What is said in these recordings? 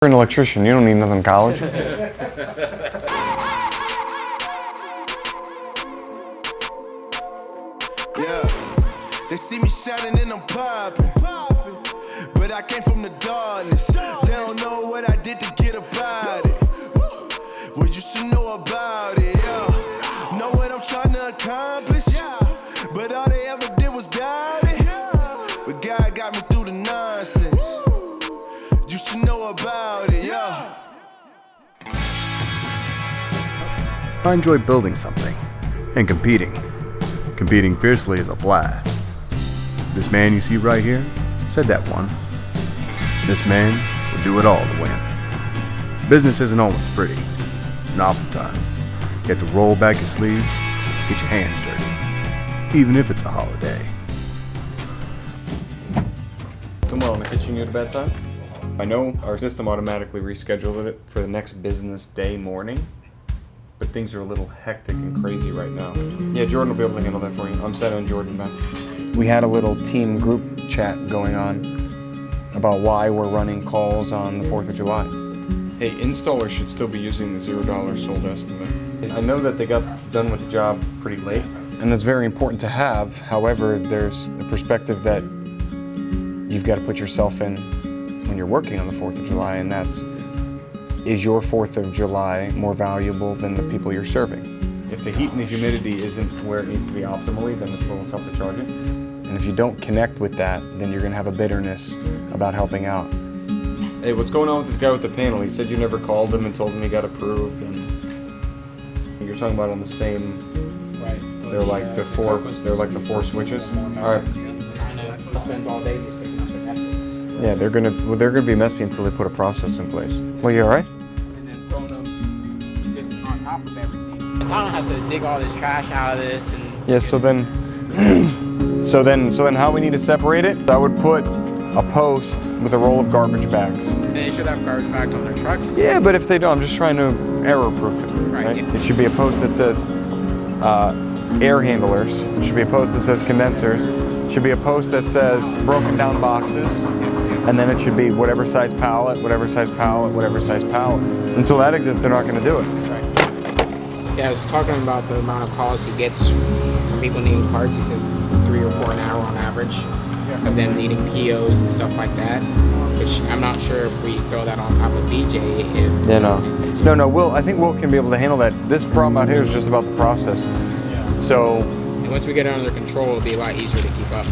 You're an electrician, you don't need nothing in college. Yeah, they see me shining and I'm popping, but I came from the darkness. They don't know what I did to get about it. Well, you should know about it, yeah. Know what I'm trying to accomplish, but all they ever did was doubt it. But God got me through the nonsense. You should know about it, yeah. I enjoy building something and competing. Competing fiercely is a blast. This man you see right here said that once. This man would do it all to win. Business isn't always pretty, and oftentimes you have to roll back your sleeves, get your hands dirty, even if it's a holiday. Come on, am I catching you at a bad time? I know our system automatically rescheduled it for the next business day morning, but things are a little hectic and crazy right now. Yeah, Jordan will be able to handle that for you. I'm sending Jordan back. We had a little team group chat going on about why we're running calls on the 4th of July. Hey, installers should still be using the $0 sold estimate. I know that they got done with the job pretty late, and that's very important to have. However, there's a perspective that you've got to put yourself in when you're working on the 4th of July, and that's, is your 4th of July more valuable than the people you're serving? If the heat and the humidity isn't where it needs to be optimally, then it's really tough to charge it. And if you don't connect with that, then you're gonna have a bitterness about helping out. Hey, what's going on with this guy with the panel? He said you never called him and told him he got approved, and you're talking about on the same, right? They're like the four switches. All right. Spends all day just picking up the messes. Yeah, they're gonna be messy until they put a process in place. Well, you all right? And then throwing them just on top of everything. The town has to dig all this trash out of this and. Yeah. So then how we need to separate it? I would put a post with a roll of garbage bags. They should have garbage bags on their trucks. Yeah, but if they don't, I'm just trying to error-proof it. Right. It should be a post that says air handlers. It should be a post that says condensers. It should be a post that says broken down boxes. And then it should be whatever size pallet, whatever size pallet, whatever size pallet. Until that exists, they're not going to do it. Right. Yeah, I was talking about the amount of calls he gets from people needing parts. He says 3 or 4 an hour on average of them needing POs and stuff like that. Which I'm not sure if we throw that on top of BJ if... Yeah, no. I think Will can be able to handle that. This problem out here is just about the process. Yeah. So... And once we get it under control, it'll be a lot easier to keep up.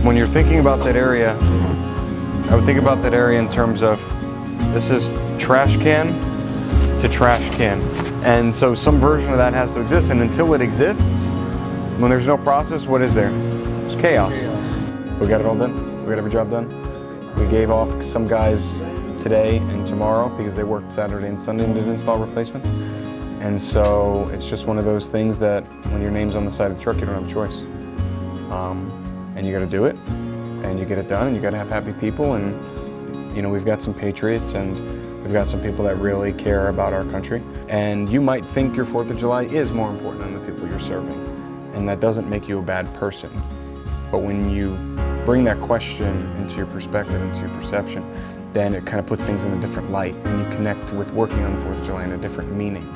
When you're thinking about that area, I would think about that area in terms of, this is trash can to trash can. And so some version of that has to exist, and until it exists, when there's no process, what is there? It's chaos. We got it all done? We got every job done? We gave off some guys today and tomorrow because they worked Saturday and Sunday and did install replacements. And so it's just one of those things that when your name's on the side of the truck, you don't have a choice. And you gotta do it, and you get it done, and you gotta have happy people, and you know, we've got some patriots, and we've got some people that really care about our country. And you might think your 4th of July is more important than the people you're serving, and that doesn't make you a bad person. But when you bring that question into your perspective, into your perception, then it kind of puts things in a different light, and you connect with working on the 4th of July in a different meaning.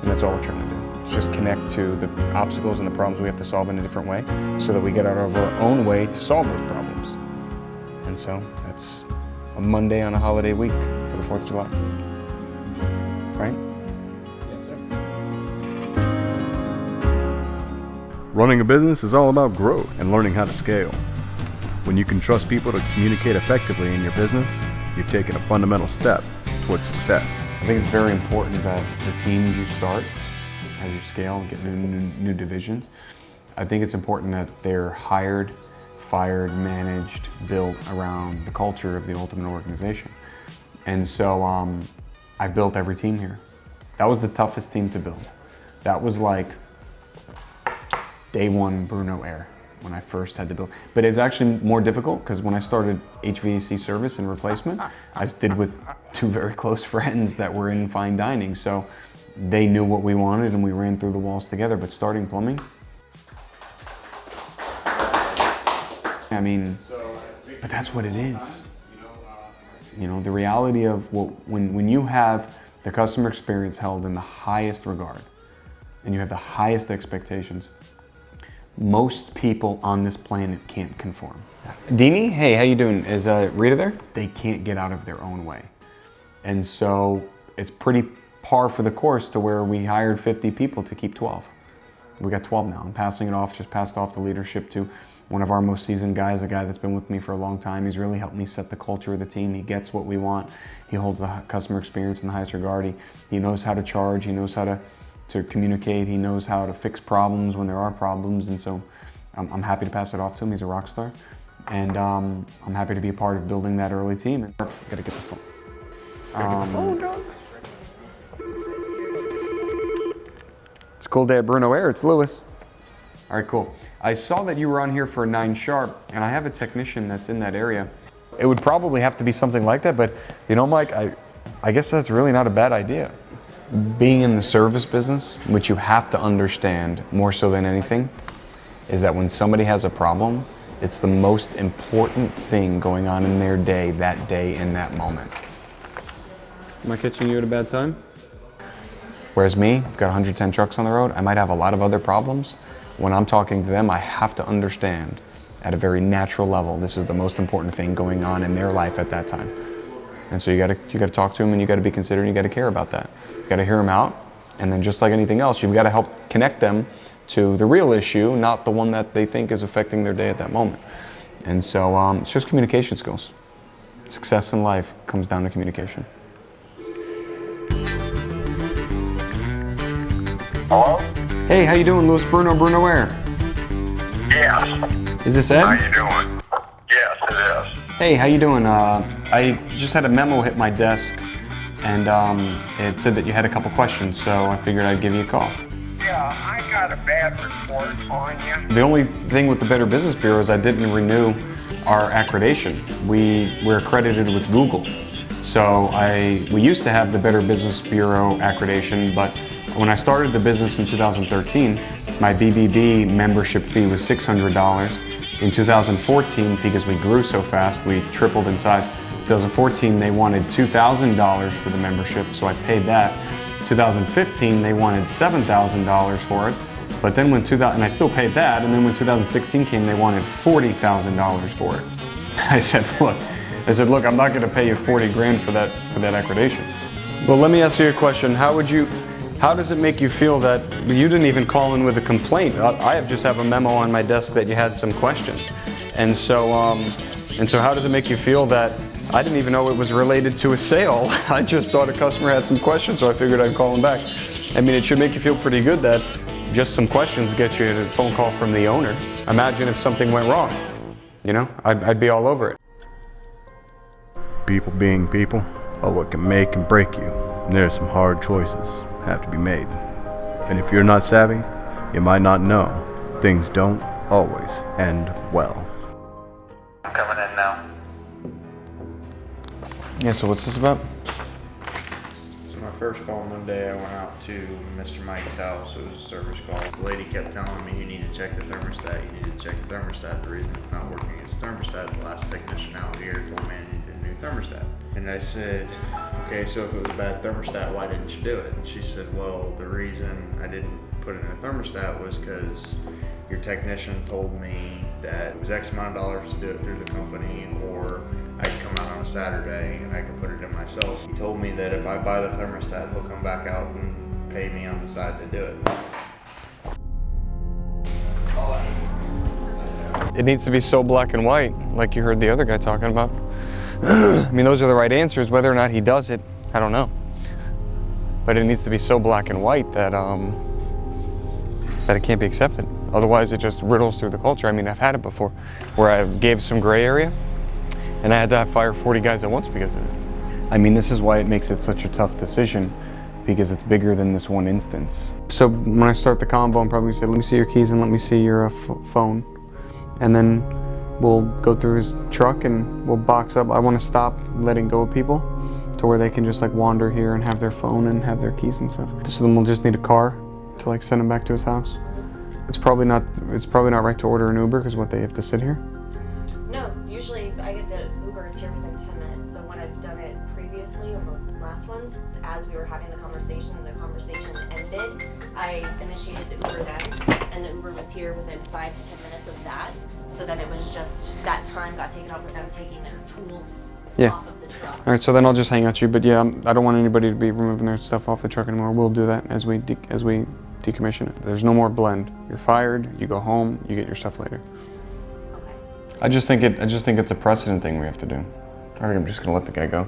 And that's all we're trying to do. It's just connect to the obstacles and the problems we have to solve in a different way so that we get out of our own way to solve those problems. And so that's a Monday on a holiday week for the 4th of July. Right? Yes, sir. Running a business is all about growth and learning how to scale. When you can trust people to communicate effectively in your business, you've taken a fundamental step towards success. I think it's very important that the teams you start, as you scale and get new divisions, I think it's important that they're hired, fired, managed, built around the culture of the ultimate organization. And so I built every team here. That was the toughest team to build. That was like day one Bruno era when I first had to build. But it was actually more difficult because when I started HVAC service and replacement, I did with 2 very close friends that were in fine dining. So they knew what we wanted and we ran through the walls together. But starting plumbing, I mean, but that's what it is. You know, the reality of when you have the customer experience held in the highest regard and you have the highest expectations, most people on this planet can't conform. Deanie, hey, how you doing? Is Rita there? They can't get out of their own way. And so it's pretty par for the course to where we hired 50 people to keep 12. We got 12 now. I'm passing it off, just passed off the leadership to one of our most seasoned guys, a guy that's been with me for a long time. He's really helped me set the culture of the team. He gets what we want. He holds the customer experience in the highest regard. He knows how to charge. He knows how to communicate. He knows how to fix problems when there are problems. And so I'm happy to pass it off to him. He's a rock star. And I'm happy to be a part of building that early team. And gotta get the phone. It's a cool day at Bruno Air. It's Louis. All right, cool. I saw that you were on here for 9 sharp, and I have a technician that's in that area. It would probably have to be something like that, but you know, Mike, I guess that's really not a bad idea. Being in the service business, which you have to understand more so than anything, is that when somebody has a problem, it's the most important thing going on in their day, that day, in that moment. Am I catching you at a bad time? Whereas me, I've got 110 trucks on the road. I might have a lot of other problems. When I'm talking to them, I have to understand at a very natural level, this is the most important thing going on in their life at that time. And so you gotta talk to them, and you gotta be considerate, and you gotta care about that. You gotta hear them out, and then just like anything else, you've gotta help connect them to the real issue, not the one that they think is affecting their day at that moment. And so it's just communication skills. Success in life comes down to communication. Hello? Hey, how you doing, Louis Bruno, Bruno Air? Yes. Is this Ed? How you doing? Yes, it is. Hey, how you doing? I just had a memo hit my desk, and it said that you had a couple questions, so I figured I'd give you a call. Yeah, I got a bad report on you. The only thing with the Better Business Bureau is I didn't renew our accreditation. We're accredited with Google. So we used to have the Better Business Bureau accreditation, but when I started the business in 2013, my BBB membership fee was $600. In 2014, because we grew so fast, we tripled in size. 2014, they wanted $2,000 for the membership, so I paid that. 2015, they wanted $7,000 for it, but then and I still paid that, and then when 2016 came, they wanted $40,000 for it. I said, look, I'm not gonna pay you 40 grand for that accreditation. Well, let me ask you a question. How does it make you feel that you didn't even call in with a complaint? I just have a memo on my desk that you had some questions. And so how does it make you feel that I didn't even know it was related to a sale? I just thought a customer had some questions, so I figured I'd call him back. I mean, it should make you feel pretty good that just some questions get you a phone call from the owner. Imagine if something went wrong. You know, I'd be all over it. People being people are what can make and break you. And there are some hard choices have to be made. And if you're not savvy, you might not know things don't always end well. I'm coming in now. Yeah, so what's this about? So my first call Monday, I went out to Mr. Mike's house. It was a service call. The lady kept telling me, you need to check the thermostat. You need to check the thermostat. The reason it's not working is the thermostat. The last technician out here told me I needed a new thermostat. And I said, okay, so if it was a bad thermostat, why didn't you do it? And she said, well, the reason I didn't put in a thermostat was because your technician told me that it was X amount of dollars to do it through the company, or I could come out on a Saturday and I could put it in myself. He told me that if I buy the thermostat, he'll come back out and pay me on the side to do it. It needs to be so black and white, like you heard the other guy talking about. I mean, those are the right answers. Whether or not he does it, I don't know. But it needs to be so black and white that it can't be accepted. Otherwise, it just riddles through the culture. I mean, I've had it before, where I gave some gray area, and I had to fire 40 guys at once because of it. I mean, this is why it makes it such a tough decision, because it's bigger than this one instance. So when I start the convo, I'm probably gonna say, let me see your keys and let me see your phone. And then we'll go through his truck and we'll box up. I want to stop letting go of people to where they can just like wander here and have their phone and have their keys and stuff. So then we'll just need a car to like send him back to his house. It's probably not right to order an Uber because they have to sit here. No, usually I get the Uber, it's here within 10 minutes. So when I've done last one, as we were having the conversation ended, I initiated the Uber then, and the Uber was here within 5 to 10 minutes of that. So then it was just, that time got taken off with them taking their tools off of the truck. All right, so then I'll just hang out you. But yeah, I don't want anybody to be removing their stuff off the truck anymore. We'll do that as we decommission it. There's no more blend. You're fired. You go home. You get your stuff later. Okay. I just think it's a precedent thing we have to do. I think I'm just gonna let the guy go.